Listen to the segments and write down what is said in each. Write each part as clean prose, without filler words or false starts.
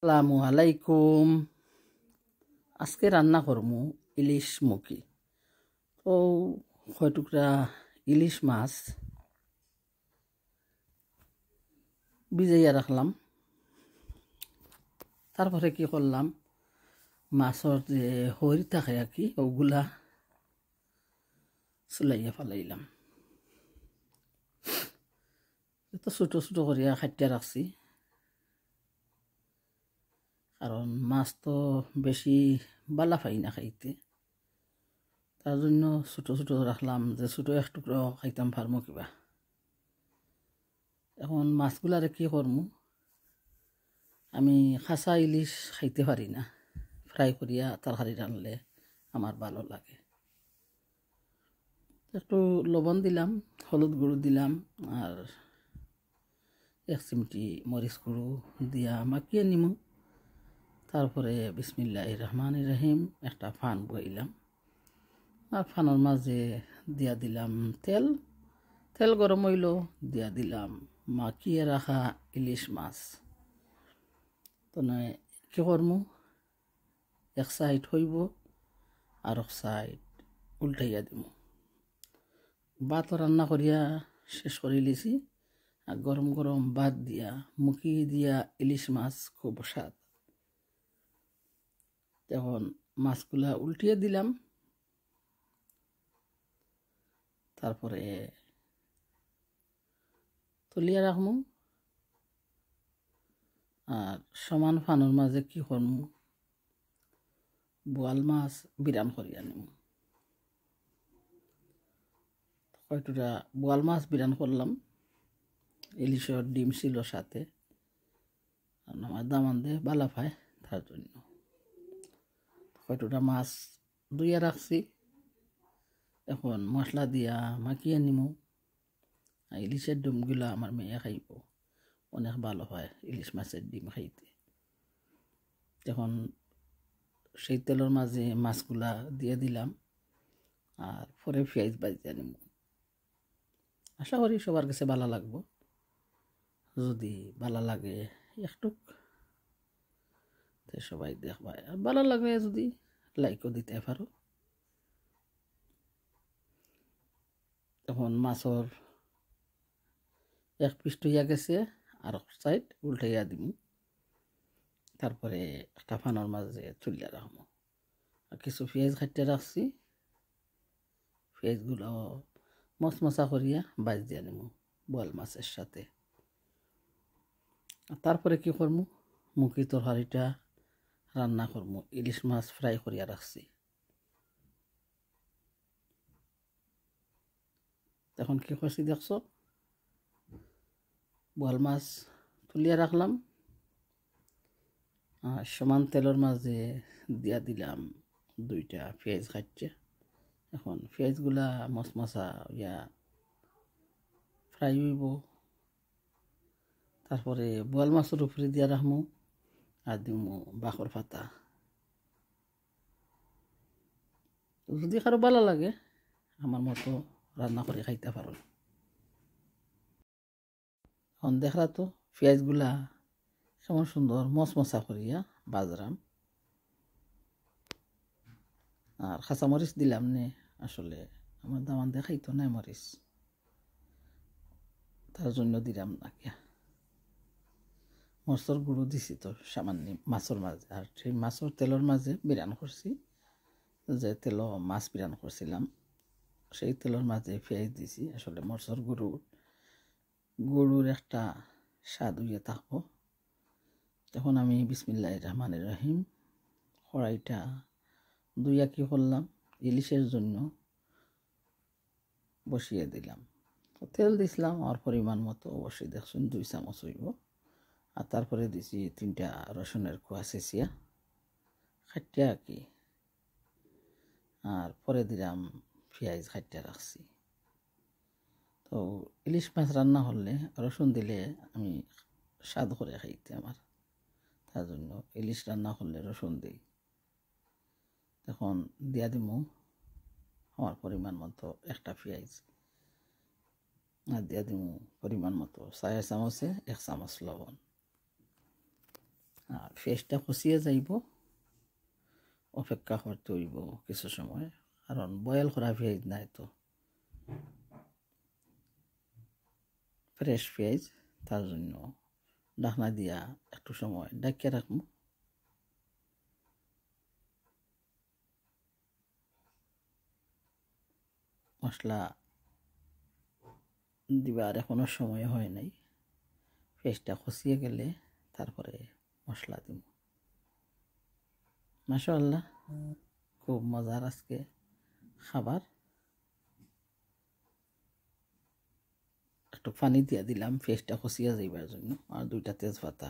আসসালামু আলাইকুম। আজকে রান্না করমু ইলিশ মুখি। তো কয় টুকরা ইলিশ মাছ ভিজাইয়া রাখলাম। তারপরে কি করলাম, মাছের যে হইর থাকে আর কি ওগুলা চুলাইয়া ফেলাইলাম। তো ছোটো ছোটো করিয়া খাটিয়া রাখছি, কারণ মাছ তো বেশি বালা পাই না খাইতে। তার জন্য ছোটো ছোটো রাখলাম, যে ছোটো এক টুকরো খাইতাম পারমো কিবা। এখন মাছগুলারে কি করমু, আমি খাসা ইলিশ খাইতে পারি না, ফ্রাই করিয়া তরকারি রানলে আমার ভালো লাগে। একটু লবণ দিলাম, হলুদ গুঁড়ো দিলাম, আর এক চিমটি মরিচ গুঁড়ো দিয়া মাখিয়ে নিমু। তারপরে বিসমিল্লাহির রহমানির রহিম একটা ফান বইলাম, আর ফানের মাঝে দিয়া দিলাম তেল। তেল গরম হইল, দিয়া দিলাম মাখিয়ে রাখা ইলিশ মাছ। তো নয় কি করমু, এক সাইড হইব আর এক সাইড উল্টাইয়া দিমু। ভাত রান্না করিয়া শেষ করে লিছি, আর গরম গরম ভাত দিয়া মুখি দিয়া ইলিশ মাছ খুব স্বাদ। এখন মাছগুলা উল্টিয়ে দিলাম, তারপরে তুলিয়া রাখমু। আর সমান ফানোর মাঝে কি করমু, বোয়াল মাছ বিরান করিয়া নিমু। কয়টুরা বোয়াল মাছ বিরান করলাম, ইলিশের ডিম ছিল সাথে, কারণ আমার দামান্দে বালা পায় তার জন্য। কয়টুরা মাছ ধুইয়া রাখছি, এখন মশলা দিয়া মাখিয়ে নিমু। ইলিশের ডিমগুলা আমার মেয়ে খাইব, অনেক ভালো হয় ইলিশ মাছের ডিম খাইতে। এখন সেই তেলের মাঝে মাছগুলা দিয়ে দিলাম, আর পরে পেঁয়াজ ভাজিয়া নিমু। আশা করি সবার কাছে ভালো লাগবো। যদি ভালো লাগে একটু সবাই দেখবা, আর ভালো লাগলে যদি লাইকও দিতে পারো। এখন মাছের এক পিস হইয়া গেছে, আর সাইড উল্টাইয়া দিমু। তারপরে একটা ফানোর মাঝে চুলিয়া রাখবো, আর কিছু পেঁয়াজ কাটিয়ে রাখছি, পেঁয়াজগুলো মশমশা করিয়া বাজ দিয়া নিমু বোয়াল মাছের সাথে। তারপরে কি করমু, মুখি তরকারিটা রান্না করমু। ইলিশ মাছ ফ্রাই করিয়া রাখছি। এখন কি করছি দেখছো, বোয়াল মাছ তুলিয়া রাখলাম, আর সমান তেলের মাঝে দিয়া দিলাম দুইটা পেঁয়াজ কাটিয়ে। এখন পেঁয়াজগুলা মশমশা ইয়া ফ্রাই হইব। তারপরে বোয়াল মাছের উপরে দিয়া রাখমু, আর দিমু বাখর পাতা। যদি কারো ভালো লাগে আমার মতো রান্না করে খাইতে পারো। এখন দেখলা তো পেঁয়াজগুলা কেমন সুন্দর মশমশা করিয়া বাজরাম। আর কাঁচামরিচ দিলাম নে, আসলে আমার দামান দেখাইতো নাই মরিচ, তার জন্য দিলাম না। কিয়া মরচর গুঁড়ো দিছি তো সামান্য মাছের মাঝে, আর সেই মাছের তেলের মাঝে বিরান করছি। যে তেল মাছ বিরান করছিলাম সেই তেলের মাঝে পেঁয়াজ দিছি। আসলে মরচর গরুর একটা স্বাদ হইয়া থাকবো। তখন আমি বিসমিল্লাহির রহমানির রহিম কড়াইটা দুইয়া কি করলাম, ইলিশের জন্য বসিয়ে দিলাম। তেল দিছিলাম আমার পরিমাণ মতো, অবশ্যই দেখছেন 2 চামচ হইব। আর তারপরে দিছি 3টা রসুনের কোয়া চেঁচিয়া খাটিয়া আর কি। আর পরে দিলাম পেঁয়াজ কাটিয়া রাখছি। তো ইলিশ মাছ রান্না হলে রসুন দিলে আমি স্বাদ করে খাইতে আমার, তার জন্য ইলিশ রান্না করলে রসুন দিই। এখন দিয়া দিমু আমার পরিমাণ মতো একটা পেঁয়াজ, আর দিয়া দিমু পরিমাণ মতো 4 চামচে 1 চামচ লবণ। আর পেঁয়াজটা কষিয়ে যাইব, অপেক্ষা করতে হইব কিছু সময়, কারণ বয়েল করা পেঁয়াজ নাই তো, ফ্রেশ পেঁয়াজ, তার জন্য ঢাকনা দিয়া একটু সময় ঢাকিয়ে রাখবো। মশলা দিবার এখনো সময় হয় নাই, পেঁয়াজটা কষিয়ে গেলে তারপরে মশলা দিব। মাশাআল্লাহ, খুব মজার আজকে খাবার। একটু পানি দিয়ে দিলাম পেঁয়াজটা কষিয়ে যাইবার জন্য, আর 2টা তেজপাতা।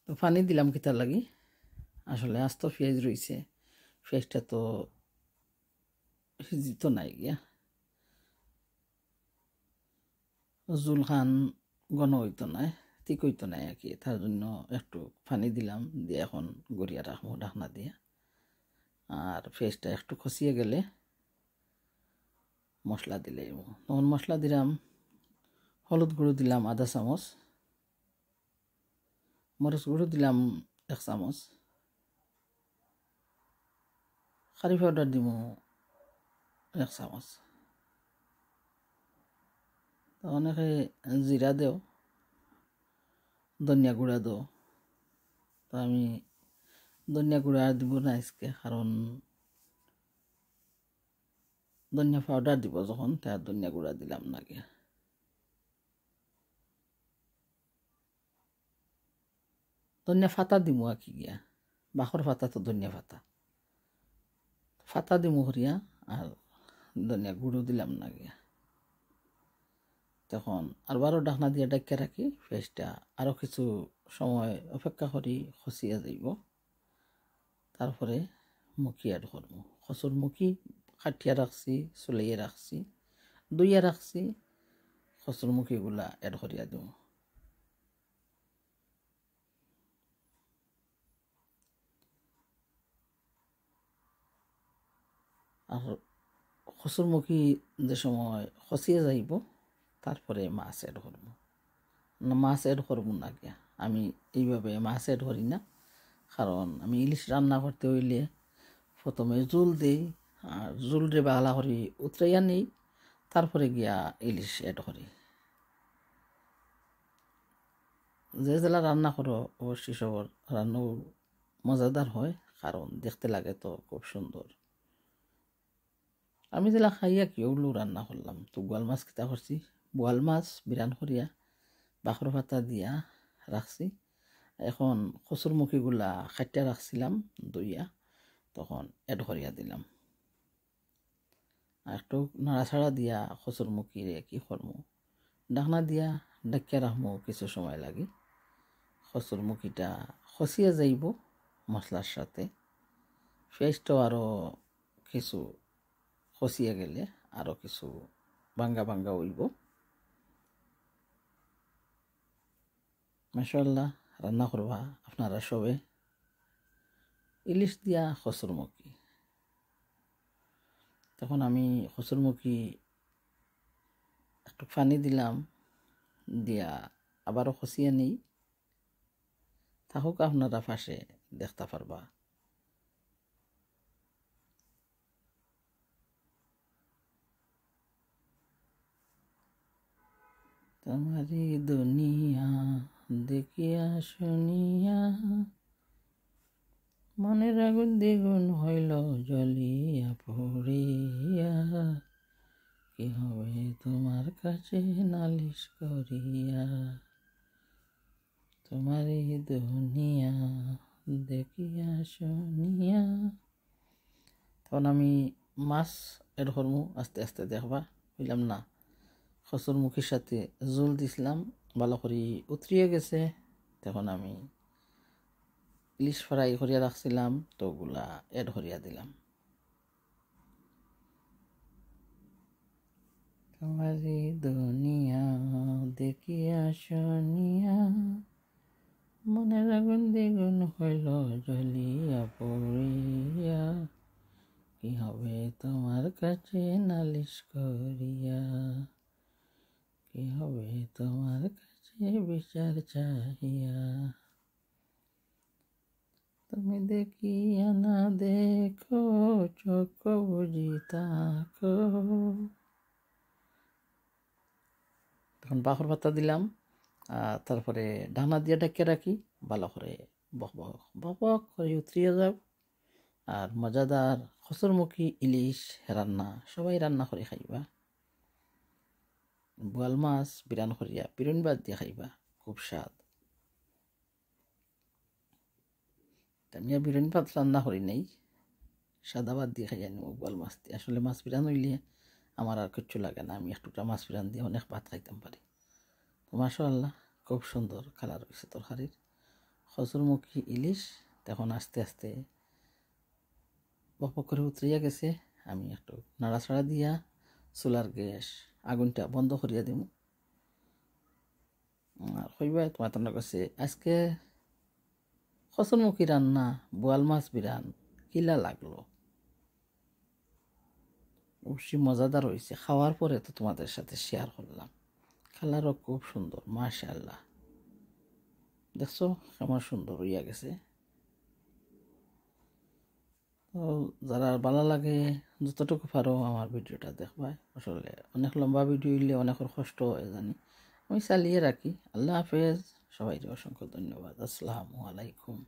তো পানি দিলাম কিতার লাগি, আসলে আস্ত পেঁয়াজ রয়েছে, পেঁয়াজটা তো সিজিত নাই গিয়া, জুল খান ঘন হইতো নাই, ঠিক হইতো নাই আর কি, তার জন্য একটু পানি দিলাম, দিয়ে এখন গড়িয়া রাখবো ঢাকনা দিয়ে। আর পেঁয়াজটা একটু কষিয়ে গেলে মশলা দিলে, তখন মশলা দিলাম, হলুদ গুঁড়ো দিলাম 1/2 চামচ, মরিচ গুঁড়ো দিলাম 1 চামচ, কারি পাউডার দিব 1 চামচ। তো অনেকে জিরা দেও, ধনিয়া গুঁড়া দেও, তো আমি ধনিয়া গুঁড়া দিব না আজকে, কারণ ধনিয়া পাউডার দিব যখন, তার ধনিয়া গুঁড়া দিলাম না গিয়া। ধনিয়া ফাতা দিমু আর কি গিয়া, বাখর ফাতা তো ধনিয়া ফাতা দিমু হরিয়া, আর ধনিয়া গুঁড়ো দিলাম না গিয়া। তখন আবারও ঢাকনা দিয়ে ডাকিয়ে রাখি, পেঁয়াজটা আরও কিছু সময় অপেক্ষা করি খসিয়া যাইব। তারপরে মুখি অ্যাড করবো, খসুর মুখি কাটিয়া রাখছি, চুলাইয়া রাখছি, দুইয়া রাখছি, খসুর মুখিগুলা অ্যাড করিয়া দিব। আর খসুর মুখি যে সময় খসিয়ে যাইব, তারপরে মাছ অ্যাড করব না, মাছ অ্যাড করব না গিয়া, আমি এইভাবে মাছ অ্যাড করি না, কারণ আমি ইলিশ রান্না করতে হইলে প্রথমে জুল দিই, আর জুলরে বাগলা করি উতরাইয়া নিই, তারপরে গিয়া ইলিশ অ্যাড করি। যে জেলা রান্না করো অবশ্যই সবর রান্নাও মজাদার হয়, কারণ দেখতে লাগে তো খুব সুন্দর। আমি জেলা খাইয়া কি ওগুলো রান্না করলাম, তো বোয়াল মাছ কিতা করছি, বোয়াল মাছ বিরান করিয়া বাখর পাতা দিয়া রাখছি। এখন কচুর মুখিগুলা কাটিয়া রাখছিলাম দইয়া, তখন অ্যাড করিয়া দিলাম। আর একটু নাড়াছাড়া দিয়া কচুর মুখিরে কি করবো, ঢাকনা দিয়া ডাকিয়া রাখবো কিছু সময় লাগে। কচুর মুখিটা খসিয়া যাইব মশলার সাথে, পেঁয়াজটাও আরও কিছু খসিয়া গেলে আরও কিছু ভাঙ্গা ভাঙ্গা হইব। মাশাআল্লাহ, রান্না করবা আপনারা সবে ইলিশ দিয়া কচুর মুখি। তখন আমি কচুর মুখি একটু পানি দিলাম, দিয়া আবারও খসিয়ে নিই, থাকুক আপনারা পাশে দেখতে পারবা। তোমারি দুনিয়া দেখিয়া শুনিয়া মনের আগুন দ্বিগুণ হইল জ্বলিয়া পড়িয়া, কি হবে তোমার কাছে নালিশ করিয়া, তোমারি দুনিয়া দেখিয়া শুনিয়া। তখন আমি মাছ এড করবো, আস্তে আস্তে দেখবা, বুঝলাম না কচুর মুখির সাথে জল দিছিলাম, ভালো করে উতরিয়ে গেছে। তখন আমি ইলিশ ফ্রাই করিয়া রাখছিলাম, তো ওগুলা এড করিয়া দিলাম। তোমারি দুনিয়া দেখিয়া শুনিয়া মনের আগুন দ্বিগুণ হইল জ্বলিয়া পড়িয়া, কি হবে তোমার কাছে নালিশ করিয়া, কি হবে তোমার কাছে বিচার চাহিয়া, তুমি দেখিয়া না দেখো, চোখ বুঝি তাকো। তখন বাখর পাতা দিলাম, তারপরে ডানা দিয়ে ঢেকে রাখি, ভালো করে বক বক বক বক করে উতরিয়ে যাও। আর মজাদার খসুরমুখী ইলিশ রান্না সবাই রান্না করে খাইবা। বোয়াল মাছ বিরান করিয়া বিরুন বাদ দিয়ে খাইবা, খুব স্বাদ। আমি বিরুন ভাত রান্না করি নাই, সাদা ভাত দিয়ে খাই আনি বোয়াল মাছ দিয়ে। আসলে মাছ বিরান হইলে আমার আর কিচ্ছু লাগে না, আমি একটুটা মাছ বিরান দিয়ে অনেক ভাত খাইতাম পারি। তো মাশাআল্লাহ খুব সুন্দর কালার হয়েছে তরকারির। খসুরমুখী ইলিশ তখন আস্তে আস্তে বক বক করে উতরিয়া গেছে। আমি একটু নাড়াচাড়া দিয়া চুলার গ্যাস আগুনটা বন্ধ করিয়া দিব। আর কইবা তোমার তোমরা কাছে আজকে খসুরমুখী রান্না বোয়াল মাছ বিরান কিলা লাগলো। অবশ্যই মজাদার হয়েছে, খাওয়ার পরে তো তোমাদের সাথে শেয়ার করলাম। কালারও খুব সুন্দর, মাশাআল্লাহ। দেখছো কেমন সুন্দর হইয়া গেছে। তো যারা ভালো লাগে যতটুকু পারো আমার ভিডিওটা দেখবা। আসলে অনেক লম্বা ভিডিও হইলে অনেকের কষ্ট হয় জানি, আমি চালিয়ে রাখি। আল্লাহ হাফেজ, সবাইকে অসংখ্য ধন্যবাদ। আসসালামু আলাইকুম।